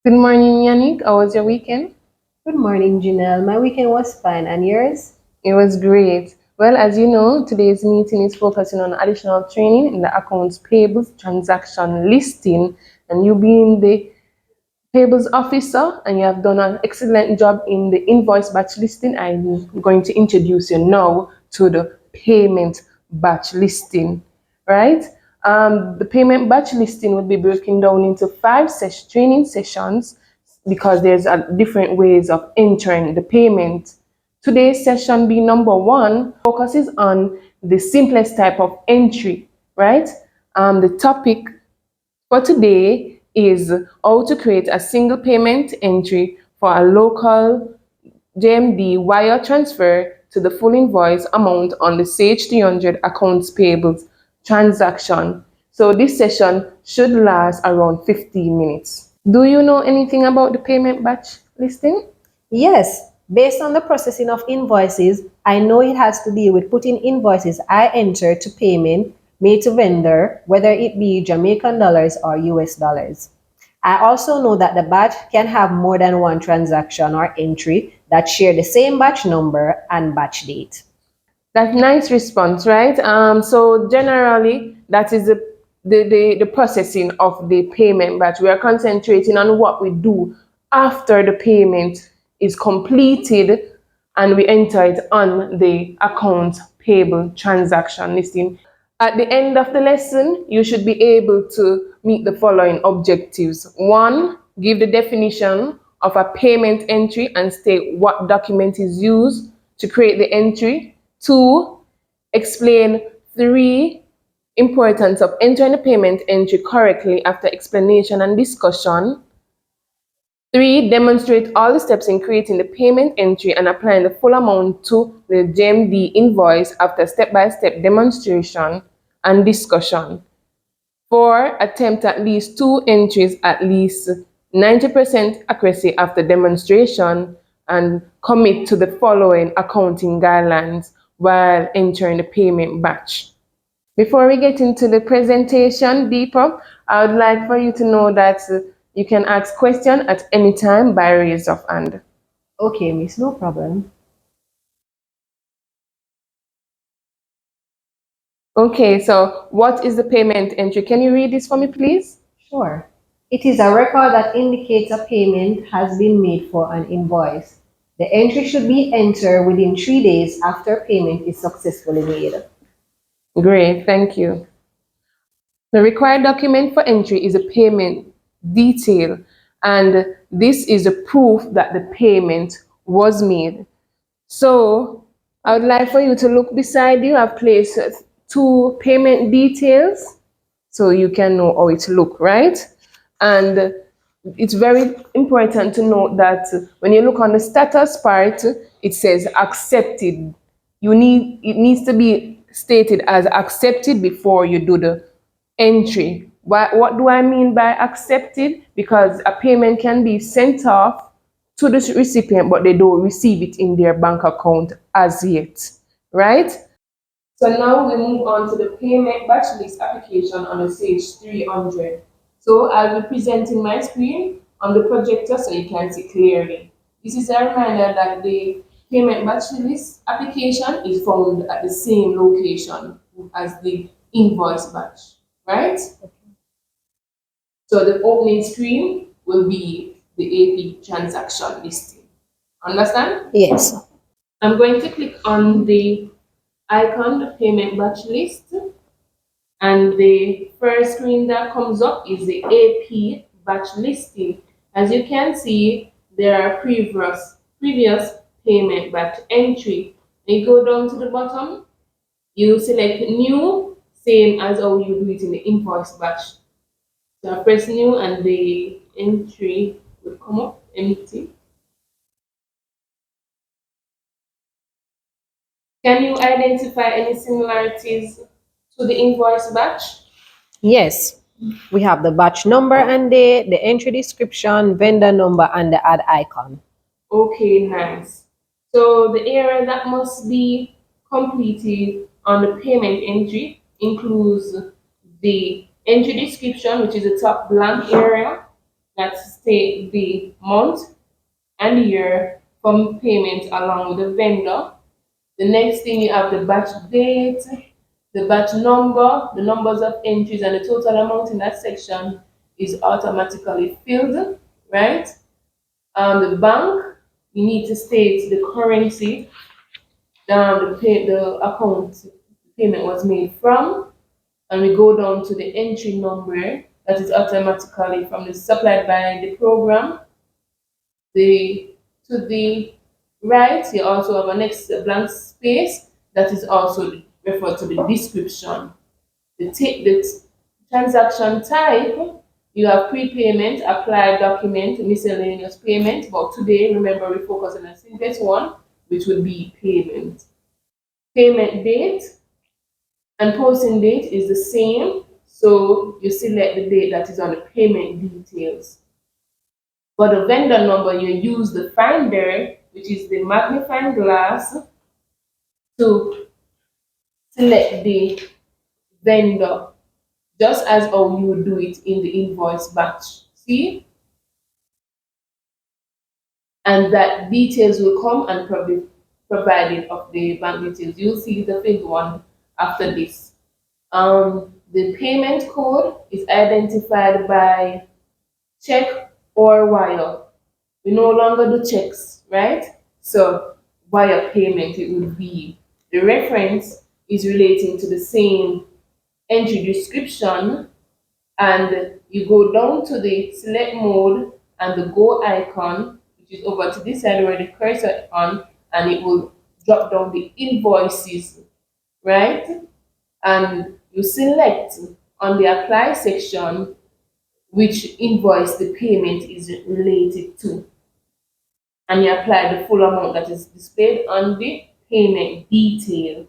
Good morning, Yannick. How was your weekend? Good morning, Janelle. My weekend was fine, and yours? It was great. Well, as you know, today's meeting is focusing on additional training in the accounts payables transaction listing, and you being the payables officer, and you have done an excellent job in the invoice batch listing. I'm going to introduce you now to the payment batch listing, right? The payment batch listing will be broken down into training sessions because there's different ways of entering the payment. Today's session, being number one, focuses on the simplest type of entry, right? The topic for today is how to create a single payment entry for a local JMD wire transfer to the full invoice amount on the Sage 300 accounts payables transaction. So this session should last around 15 minutes. Do you know anything about the payment batch listing? Yes, based on the processing of invoices, I know it has to deal with putting invoices I enter to payment made to vendor, whether it be Jamaican dollars or US dollars. I also know that the batch can have more than one transaction or entry that share the same batch number and batch date. That's nice response, right? So generally, that is the processing of the payment, but we are concentrating on what we do after the payment is completed and we enter it on the account payable transaction listing. At the end of the lesson, you should be able to meet the following objectives. One, give the definition of a payment entry and state what document is used to create the entry. Two, explain three importance of entering the payment entry correctly after explanation and discussion. Three, demonstrate all the steps in creating the payment entry and applying the full amount to the JMD invoice after step-by-step demonstration and discussion. Four, attempt at least two entries at least 90% accuracy after demonstration and commit to the following accounting guidelines while entering the payment batch. Before we get into the presentation deeper, I would like for you to know that you can ask questions at any time by raise of hand. Okay, miss, no problem. Okay, so what is the payment entry? Can you read this for me, please? Sure. It is a record that indicates a payment has been made for an invoice. The entry should be entered within 3 days after payment is successfully made. Great, thank you. The required document for entry is a payment detail, and this is a proof that the payment was made. So I would like for you to look beside you. I've placed two payment details so you can know how it look, right? And it's very important to note that when you look on the status part, it says accepted. It needs to be stated as accepted before you do the entry. What do I mean by accepted? Because a payment can be sent off to the recipient, but they don't receive it in their bank account as yet, right? So now we move on to the payment batch list application on the Sage 300. So I'll be presenting my screen on the projector so you can see clearly. This is a reminder that the payment batch list application is found at the same location as the invoice batch, right? So the opening screen will be the AP transaction listing. Understand? Yes. I'm going to click on the icon, the payment batch list, and the first screen that comes up is the AP batch listing. As you can see, there are previous payment batch entry. You go down to the bottom, you select new, same as how you do it in the invoice batch. So I press new and the entry will come up empty. Can you identify any similarities to the invoice batch? Yes. We have the batch number and date, the entry description, vendor number, and the add icon. Okay, nice. So the area that must be completed on the payment entry includes the entry description, which is the top blank area. that state the month and year from payment along with the vendor. The next thing you have the batch date, the batch number, the numbers of entries, and the total amount in that section is automatically filled, right? The bank, you need to state the currency the account the payment was made from, and we go down to the entry number that is automatically from the supplied by the program. The to the right, you also have a next blank space that is also referred to the description. The transaction type, you have prepayment, applied document, miscellaneous payment. But today, remember, we focus on the simplest one, which will be payment. Payment date and posting date is the same. So you select the date that is on the payment details. For the vendor number, you use the finder, which is the magnifying glass, to select the vendor, just as how you would do it in the invoice batch. See? And that details will come and probably provided of the bank details. You'll see the fifth one after this. The payment code is identified by check or wire. We no longer do checks, right? So wire payment, it would be the reference is relating to the same entry description, and you go down to the select mode and the go icon, which is over to this side where the cursor on, and it will drop down the invoices, right? And you select on the apply section which invoice the payment is related to, and you apply the full amount that is displayed on the payment detail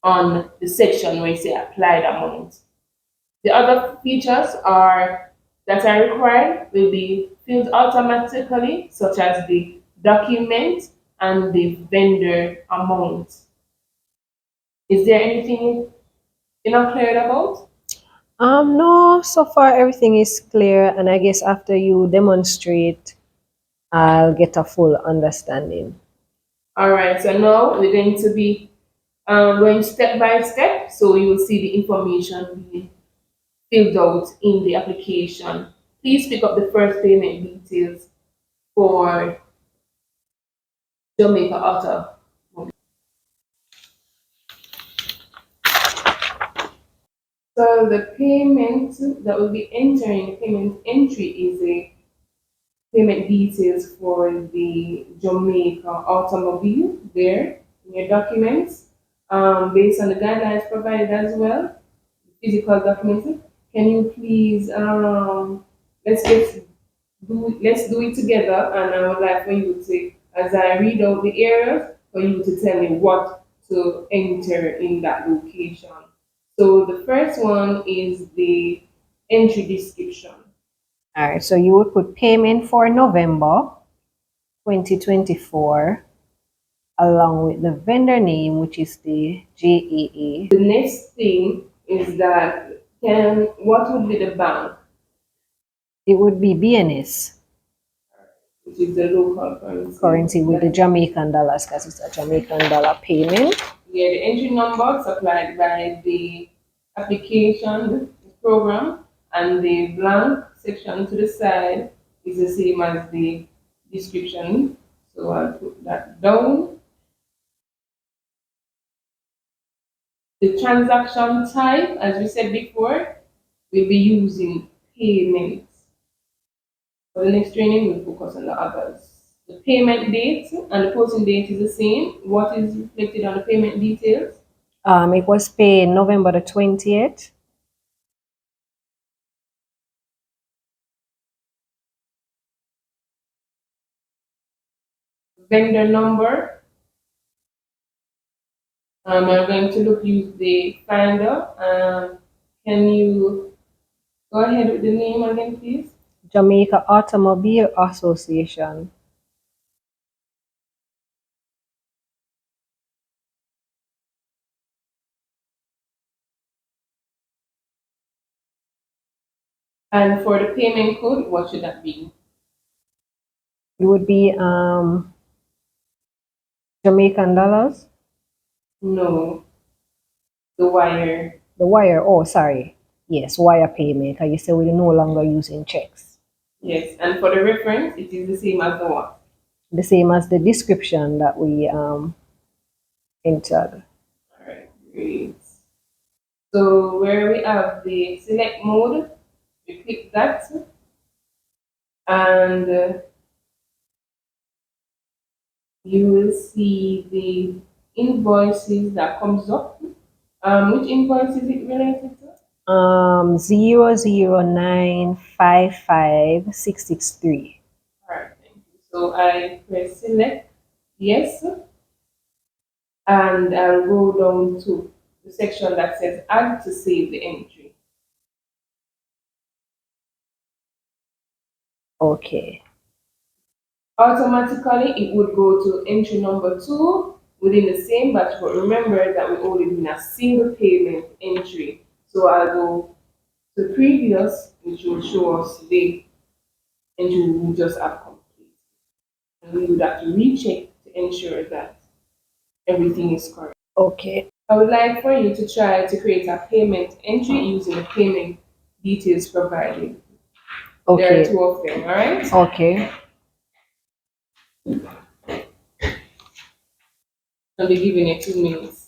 on the section where you say applied amount. The other features are that are required will be filled automatically, such as the document and the vendor amount. Is there anything you're not clear about? No, so far everything is clear, and I guess after you demonstrate, I'll get a full understanding. All right, so now we're going to be going step by step, so you will see the information being filled out in the application. Please pick up the first payment details for Jamaica Auto. So the payment that will be entering the payment entry is a payment details for the Jamaica automobile there in your documents, based on the guidelines provided as well, physical documents. Can you please let's get let's do it together, and I would like for you to, as I read out the areas, for you to tell me what to enter in that location. So the first one is the entry description. All right, so you would put payment for November 2024 along with the vendor name, which is the JAA. The next thing is that what would be the bank, It would be BNS which is the local currency. currency with the Jamaican dollars because it's a Jamaican dollar payment. Yeah, the entry number supplied by the application program, and the blank section to the side is the same as the description. So I'll put that down. The transaction type, as we said before, we'll be using payments. For the next training, we'll focus on the others. The payment date and the posting date is the same. What is reflected on the payment details? It was paid November the 20th. Vendor number. I'm going to use the finder. Can you go ahead with the name again, please? Jamaica Automobile Association. And for the payment code, what should that be? It would be Jamaican dollars. No, the wire. The wire. Oh, sorry. Yes, wire payment. Because you say we're no longer using checks. Yes, and for the reference, it is the same as the what? The same as the description that we entered. All right, great. So where we have the select mode, we click that, and you will see the invoices that comes up. Which invoice is it related to? 00955 663. All right, thank you. So I press select yes, and I'll go down to the section that says add to save the entry. Okay. Automatically, it would go to entry number 2 within the same batch, but remember that we're only doing a single payment entry. So I'll go to previous, which will show us the entry we just have complete. And we would have to recheck to ensure that everything is correct. Okay. I would like for you to try to create a payment entry using the payment details provided. There are Okay. 2 of them, all right? Okay. I'll be giving you 2 minutes.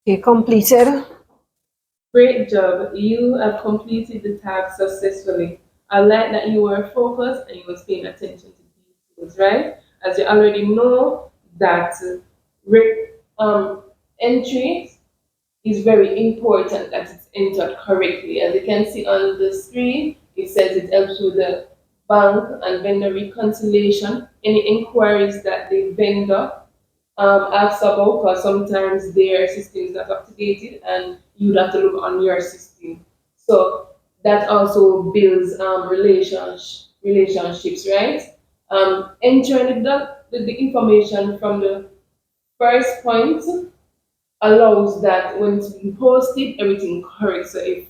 Okay, completed. Great job. You have completed the task successfully. I like that you were focused and you were paying attention to details, right? As you already know that entry is very important that it's entered correctly. As you can see on the screen, it says it helps with the bank and vendor reconciliation, any inquiries that the vendor asks about, because sometimes their system is not up to date and you'd have to look on your system. So that also builds relationships, right? Entering the information from the first point allows that when it's been posted, everything correct. So if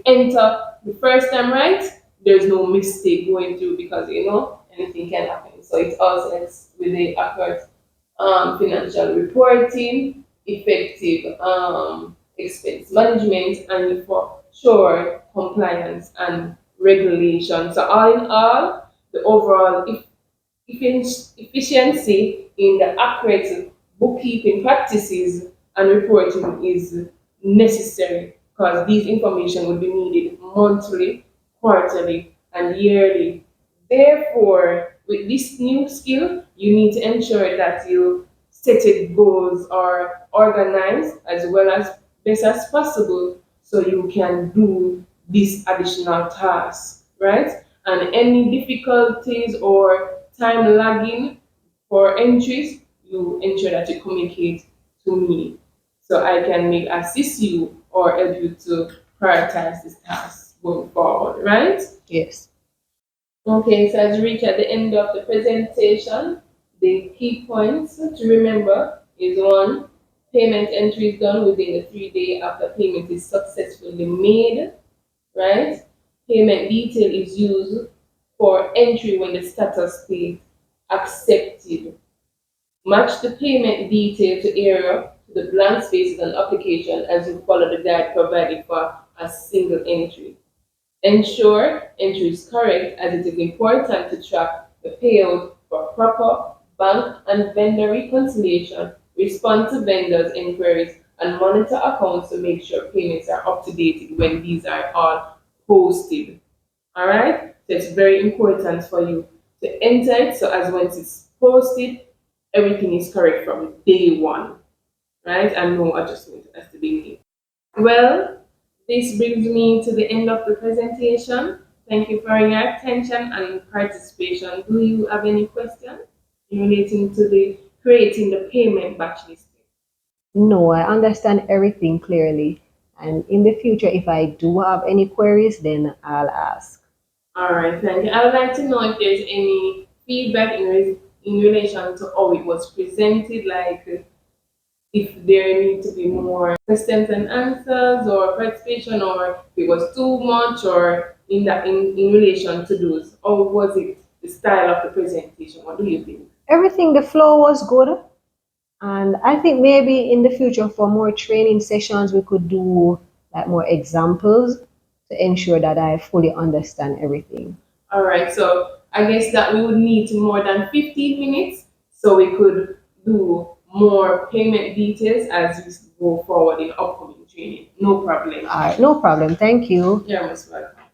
enter the first time right, there's no mistake going through because anything can happen. So it also helps with the accurate financial reporting, effective expense management, and for sure compliance and regulation. So all in all, the overall efficiency in the accurate bookkeeping practices and reporting is necessary because these information will be needed monthly, quarterly, and yearly. Therefore, with this new skill, you need to ensure that you stated goals are organized as well as best as possible so you can do these additional tasks, right? And any difficulties or time lagging for entries, you ensure that you communicate to me so I can make assist you or help you to prioritize this task going forward, right? Yes. Okay, so as we reach at the end of the presentation, the key points to remember is one, payment entry is done within the 3 day after payment is successfully made, right? Payment detail is used for entry when the status state accepted. Match the payment detail to area to the blank spaces on application as you follow the guide provided for a single entry. Ensure entry is correct as it is important to track the payout for proper bank and vendor reconciliation, respond to vendors' inquiries, and monitor accounts to make sure payments are up to date when these are all posted. All right? So it's very important for you to enter it so as once it's posted, everything is correct from day one, right? And no adjustment has to be made. Well, this brings me to the end of the presentation. Thank you for your attention and participation. Do you have any questions relating to the creating the payment batch listing? No, I understand everything clearly. And in the future, if I do have any queries, then I'll ask. All right, thank you. I would like to know if there's any feedback in relation to how it was presented, like if there need to be more questions and answers or participation, or if it was too much, or in relation to those, or was it the style of the presentation? What do you think? Everything, the flow was good. And I think maybe in the future for more training sessions, we could do like more examples to ensure that I fully understand everything. All right, so I guess that we would need more than 15 minutes so we could do more payment details as we go forward in upcoming training. No problem. All right, no problem. Thank you. You're most welcome.